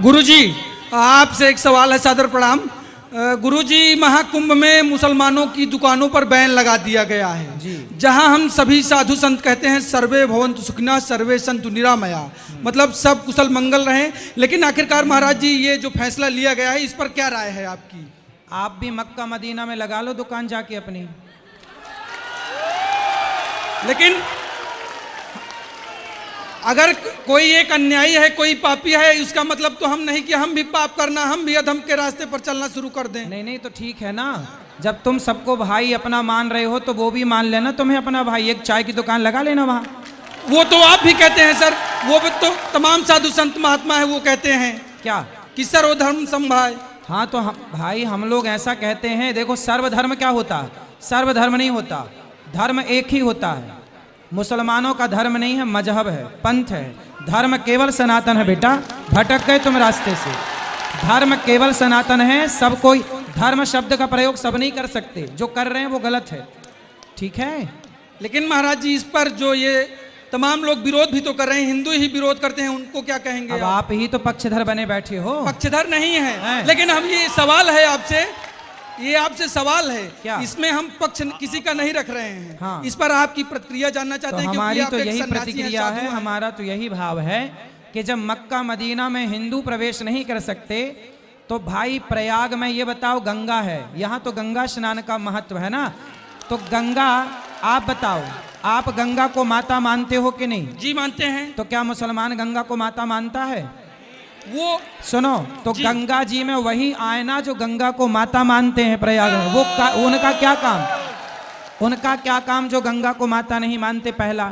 गुरुजी, आपसे एक सवाल है, सादर प्रणाम। गुरुजी, महाकुंभ में मुसलमानों की दुकानों पर बैन लगा दिया गया है जी। जहां हम सभी साधु संत कहते हैं सर्वे भवन्तु सुखिनः सर्वे सन्तु निरामया, मतलब सब कुशल मंगल रहें, लेकिन आखिरकार महाराज जी ये जो फैसला लिया गया है इस पर क्या राय है आपकी? आप भी मक्का मदीना में लगा लो दुकान जाके अपनी। लेकिन अगर कोई एक अन्यायी है, कोई पापी है, इसका मतलब तो हम नहीं कि हम भी पाप करना, हम भी अधम के रास्ते पर चलना शुरू कर दें। नहीं नहीं, तो ठीक है ना, जब तुम सबको भाई अपना मान रहे हो तो वो भी मान लेना तुम्हें अपना भाई। एक चाय की दुकान लगा लेना वहाँ। वो तो आप भी कहते हैं सर, वो भी तो तमाम साधु संत महात्मा है वो कहते हैं क्या कि सर्वधर्म समभाव। हाँ तो भाई हम लोग ऐसा कहते हैं। देखो सर्वधर्म क्या होता है? सर्वधर्म नहीं होता, धर्म एक ही होता है। मुसलमानों का धर्म नहीं है, मजहब है, पंथ है। धर्म केवल सनातन है बेटा, भटक गए तुम रास्ते से। धर्म केवल सनातन है, सब कोई धर्म शब्द का प्रयोग सब नहीं कर सकते, जो कर रहे हैं वो गलत है, ठीक है। लेकिन महाराज जी इस पर जो ये तमाम लोग विरोध भी तो कर रहे हैं, हिंदू ही विरोध करते हैं, उनको क्या कहेंगे? अब आप ही तो पक्षधर बने बैठे हो। पक्षधर नहीं है, लेकिन हम ये सवाल है आपसे, ये आपसे सवाल है क्या? इसमें हम पक्ष किसी का नहीं रख रहे हैं। हाँ। इस पर आपकी प्रतिक्रिया जानना चाहते हैं। हमारी तो यही प्रतिक्रिया है, हमारा तो यही भाव है कि जब मक्का मदीना में हिंदू प्रवेश नहीं कर सकते तो भाई प्रयाग में ये बताओ गंगा है, यहाँ तो गंगा स्नान का महत्व है ना, तो गंगा आप बताओ, आप गंगा को माता मानते हो कि नहीं? जी मानते हैं। तो क्या मुसलमान गंगा को माता मानता है? वो सुनो तो गंगा जी में वही आयना जो गंगा को माता मानते हैं प्रयाग में, वो उनका क्या काम? उनका क्या काम जो गंगा को माता नहीं मानते? पहला,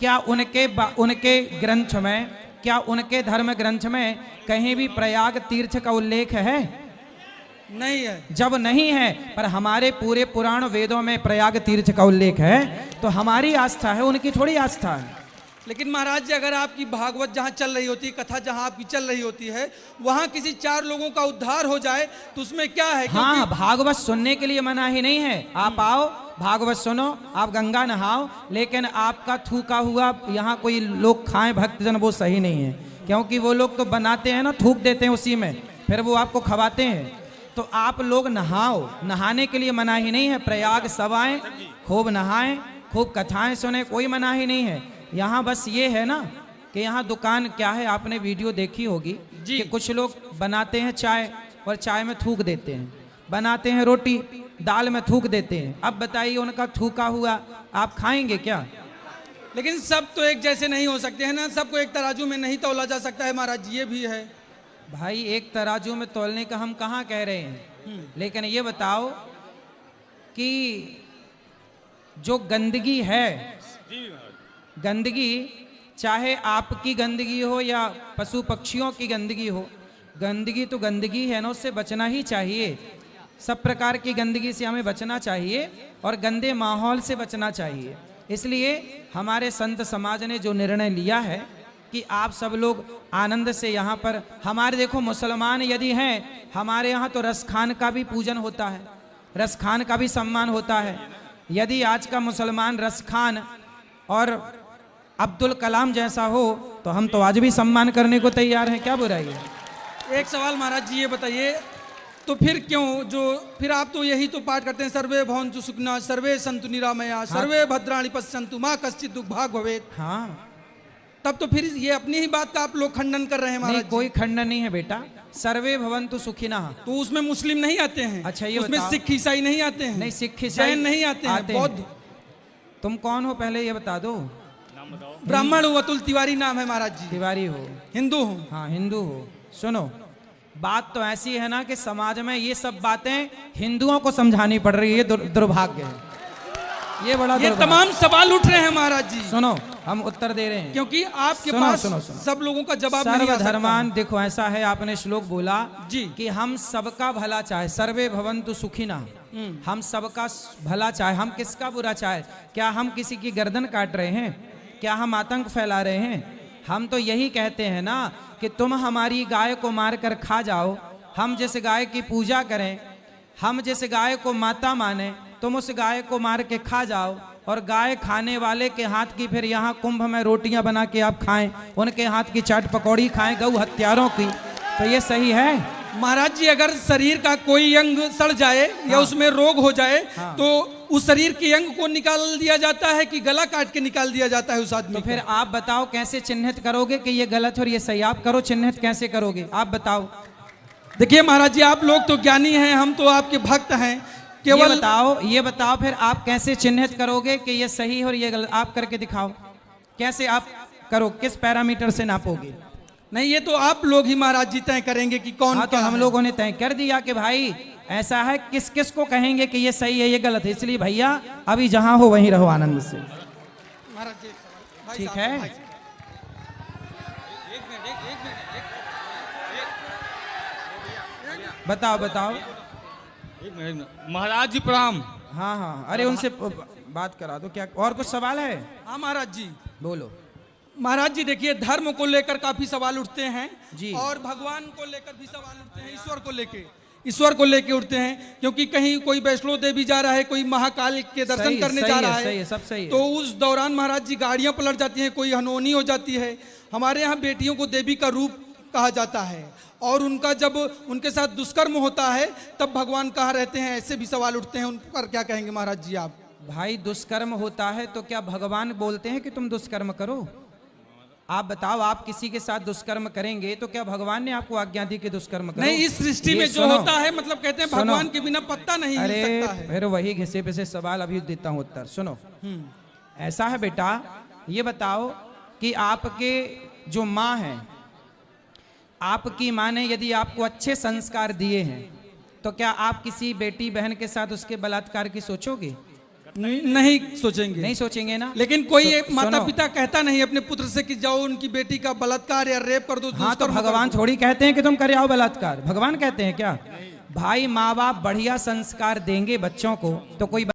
क्या उनके ग्रंथ में, क्या उनके धर्म ग्रंथ में कहीं भी प्रयाग तीर्थ का उल्लेख है? नहीं है। जब नहीं है, पर हमारे पूरे पुराण वेदों में प्रयाग तीर्थ का उल्लेख है, तो हमारी आस्था है, उनकी थोड़ी आस्था है। लेकिन महाराज जी अगर आपकी भागवत जहाँ चल रही होती है, कथा जहाँ आपकी चल रही होती है, वहाँ किसी 4 लोगों का उद्धार हो जाए तो उसमें क्या है? हाँ, भागवत सुनने के लिए मना ही नहीं है। आप आओ भागवत सुनो, आप गंगा नहाओ, लेकिन आपका थूका हुआ यहाँ कोई लोग खाएं भक्तजन, वो सही नहीं है, क्योंकि वो लोग तो बनाते हैं ना, थूक देते हैं उसी में, फिर वो आपको खवाते हैं। तो आप लोग नहाओ, नहाने के लिए मना ही नहीं है। प्रयाग सब आए, खूब नहाएं, खूब कथाएं सुने, कोई मना ही नहीं है। यहाँ बस ये है ना कि यहाँ दुकान क्या है, आपने वीडियो देखी होगी कि कुछ लोग बनाते हैं चाय और चाय में थूक देते हैं, बनाते हैं रोटी दाल में थूक देते हैं। अब बताइए उनका थूका हुआ आप खाएंगे क्या? लेकिन सब तो एक जैसे नहीं हो सकते हैं ना, सबको एक तराजू में नहीं तौला जा सकता है महाराज जी, ये भी है। भाई एक तराजू में तौलने का हम कहाँ कह रहे हैं, लेकिन ये बताओ कि जो गंदगी है, गंदगी चाहे आपकी गंदगी हो या पशु पक्षियों की गंदगी हो, गंदगी तो गंदगी है ना, उससे बचना ही चाहिए। सब प्रकार की गंदगी से हमें बचना चाहिए और गंदे माहौल से बचना चाहिए। इसलिए हमारे संत समाज ने जो निर्णय लिया है कि आप सब लोग आनंद से यहाँ पर, हमारे देखो मुसलमान यदि हैं, हमारे यहाँ तो रसखान का भी पूजन होता है, रसखान का भी सम्मान होता है। यदि आज का मुसलमान रसखान और अब्दुल कलाम जैसा हो तो हम तो आज भी सम्मान करने को तैयार हैं, क्या बुराई है? एक सवाल महाराज जी ये बताइए, तो फिर क्यों जो फिर आप तो यही तो पाठ करते हैं सर्वे भवन्तु सुखिनः सर्वे सन्तु निरामया सर्वे भद्राणि पश्यन्तु मा कश्चित् दुर्भाग् भवेत्। हाँ, तब तो फिर ये अपनी ही बात का आप लोग खंडन कर रहे हैं महाराज। कोई खंडन नहीं है बेटा, सर्वे भवन्तु सुखिनः। तो उसमें मुस्लिम नहीं आते हैं? अच्छा ये उसमें सिख ईसाई नहीं आते हैं? नहीं, सिख ईसाई जैन नहीं आते हैं, बौद्ध। तुम कौन हो पहले ये बता दो? ब्राह्मण हूँ, अतुल तिवारी नाम है महाराज जी। तिवारी हो? हिंदू हूँ। हाँ हिंदू हो। सुनो, बात तो ऐसी है ना कि समाज में ये सब बातें हिंदुओं को समझानी पड़ रही है, दुर्भाग्य है ये, बड़ा ये तमाम सवाल उठ रहे हैं महाराज जी। सुनो हम उत्तर दे रहे हैं, क्योंकि आपके पास सब लोगों का जवाब नहीं आ सकता। सर्वधर्मान, देखो ऐसा है, आपने श्लोक बोला जी कि हम सबका भला चाहे, सर्वे भवन्तु सुखिनः, हम सबका भला चाहे, हम किसका बुरा चाहे? क्या हम किसी की गर्दन काट रहे हैं? क्या हम आतंक फैला रहे हैं? हम तो यही कहते हैं ना कि तुम हमारी गाय को मार कर खा जाओ, हम जिस गाय की पूजा करें, हम जिस गाय को माता माने, तुम उस गाय को मार के खा जाओ, और गाय खाने वाले के हाथ की फिर यहाँ कुंभ में रोटियां बना के आप खाएं, उनके हाथ की चाट पकौड़ी खाएं, गौ हत्यारों की, तो ये सही है? महाराज जी, अगर शरीर का कोई अंग सड़ जाए या उसमें रोग हो जाए तो उस शरीर के अंग को निकाल दिया जाता है कि गला काट के निकाल दिया जाता है उस आदमी तो का? फिर आप बताओ कैसे चिन्हित करोगे कि ये गलत और ये सही? आप करो चिन्हित, कैसे करोगे आप बताओ? देखिए महाराज जी, आप लोग तो ज्ञानी हैं, हम तो आपके भक्त हैं। केवल ये बताओ फिर आप कैसे चिन्हित करोगे कि ये सही और ये गलत? आप करके दिखाओ, कैसे आप करो, किस पैरामीटर से नापोगे? नहीं, ये तो आप लोग ही महाराज जी तय करेंगे कि कौन हाँ, तो क्या हम है। लोगों ने तय कर दिया कि भाई ऐसा है, किस किस को कहेंगे कि ये सही है ये गलत है। इसलिए भैया अभी जहां हो वहीं रहो आनंद से, महाराज जी, भाई ठीक साहब, है? भाई। बताओ बताओ। एक मिनट, महाराज जी प्रणाम। हाँ हाँ, अरे उनसे बात करा दो। क्या और कुछ सवाल है? हाँ महाराज जी। बोलो। महाराज जी देखिए, धर्म को लेकर काफी सवाल उठते हैं जी। और भगवान को लेकर भी सवाल उठते हैं, ईश्वर को लेके उठते हैं। क्योंकि कहीं कोई वैष्णो देवी जा रहा है, कोई महाकाल के दर्शन सही, करने सही जा है, रहा सही है, है, सब सही है। तो उस दौरान महाराज जी गाड़ियां पलट जाती हैं, कोई हनोनी हो जाती है। हमारे यहाँ बेटियों को देवी का रूप कहा जाता है और उनका जब उनके साथ दुष्कर्म होता है तब भगवान कहाँ रहते हैं, ऐसे भी सवाल उठते हैं। उन पर क्या कहेंगे महाराज जी आप? भाई दुष्कर्म होता है तो क्या भगवान बोलते हैं कि तुम दुष्कर्म करो? आप बताओ, आप किसी के साथ दुष्कर्म करेंगे तो क्या भगवान ने आपको आज्ञा दी कि दुष्कर्म करो? नहीं, इस सृष्टि ये में जो सुनो। होता है, मतलब कहते हैं सुनो। भगवान के बिना पत्ता नहीं हिल अरे सकता है। फिर वही घिसे पिसे सवाल अभी देता हूँ उत्तर। सुनो, ऐसा है बेटा, ये बताओ कि आपके जो माँ है, आपकी माँ ने यदि आपको अच्छे संस्कार दिए हैं तो क्या आप किसी बेटी बहन के साथ उसके बलात्कार की सोचोगे? नहीं सोचेंगे। नहीं सोचेंगे ना? लेकिन कोई एक सुनो। माता पिता कहता नहीं अपने पुत्र से कि जाओ उनकी बेटी का बलात्कार या रेप कर दो। हाँ, तो दुष्कर्म कर भगवान दो। थोड़ी कहते हैं कि तुम करे आओ बलात्कार। भगवान कहते हैं क्या? भाई माँ बाप बढ़िया संस्कार देंगे बच्चों को तो कोई